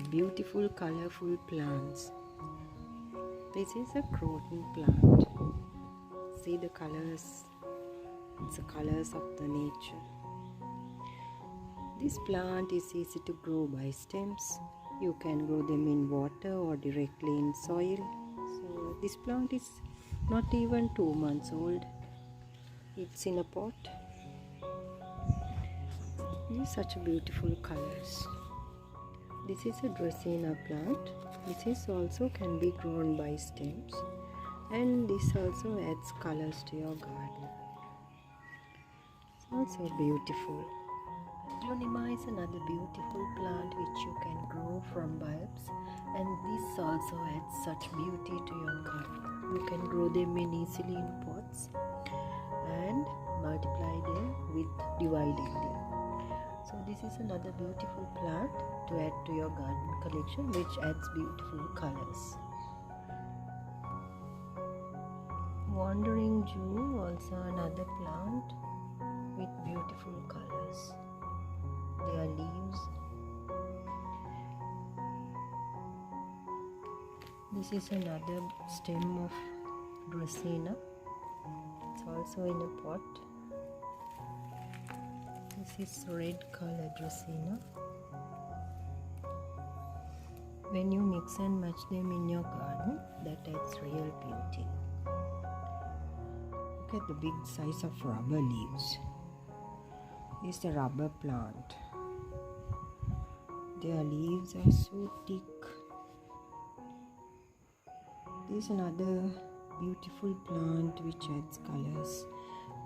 beautiful colorful plants. This is a croton plant. See the colors, it's the colors of the nature. This plant is easy to grow by stems. You can grow them in water or directly in soil. So this plant is not even 2 months old. It's in a pot. These are such beautiful colors. This is a Dracaena plant. This is also can be grown by stems, and this also adds colors to your garden. It's also beautiful. Aglaonema is another beautiful plant which you can grow from bulbs, and this also adds such beauty to your garden. You can grow them easily in pots and multiply them with dividing them. So this is another beautiful plant to add to your garden collection, which adds beautiful colors. Wandering Jew, also another plant with beautiful colors. Their leaves. This is another stem of Dracaena. It's also in a pot. This is red color Dracaena. When you mix and match them in your garden, that adds real beauty. Look at the big size of rubber leaves. This is a rubber plant. Their leaves are so thick. This is another beautiful plant which adds colors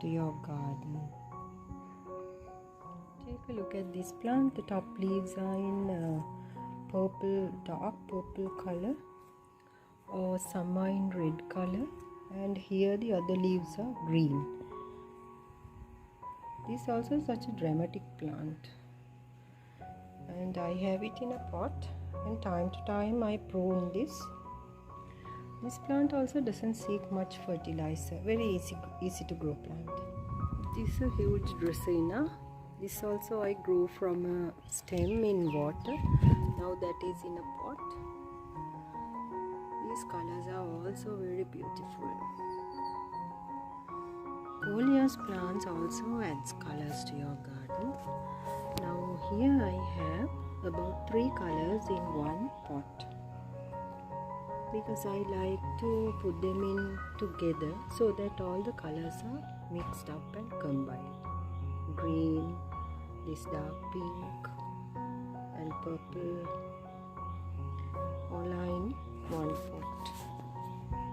to your garden. Take a look at this plant. The top leaves are in purple, dark purple color, or some are in red color, and here the other leaves are green. This is also such a dramatic plant, and I have it in a pot, and time to time I prune this. This plant also doesn't seek much fertilizer, very easy to grow plant. This is a huge Dracaena. This also I grow from a stem in water. Now that is in a pot. These colors are also very beautiful. Coleus plants also adds colors to your garden. Now here I have about 3 colors in one pot, because I like to put them in together so that all the colors are mixed up and combined. Green, this dark pink and purple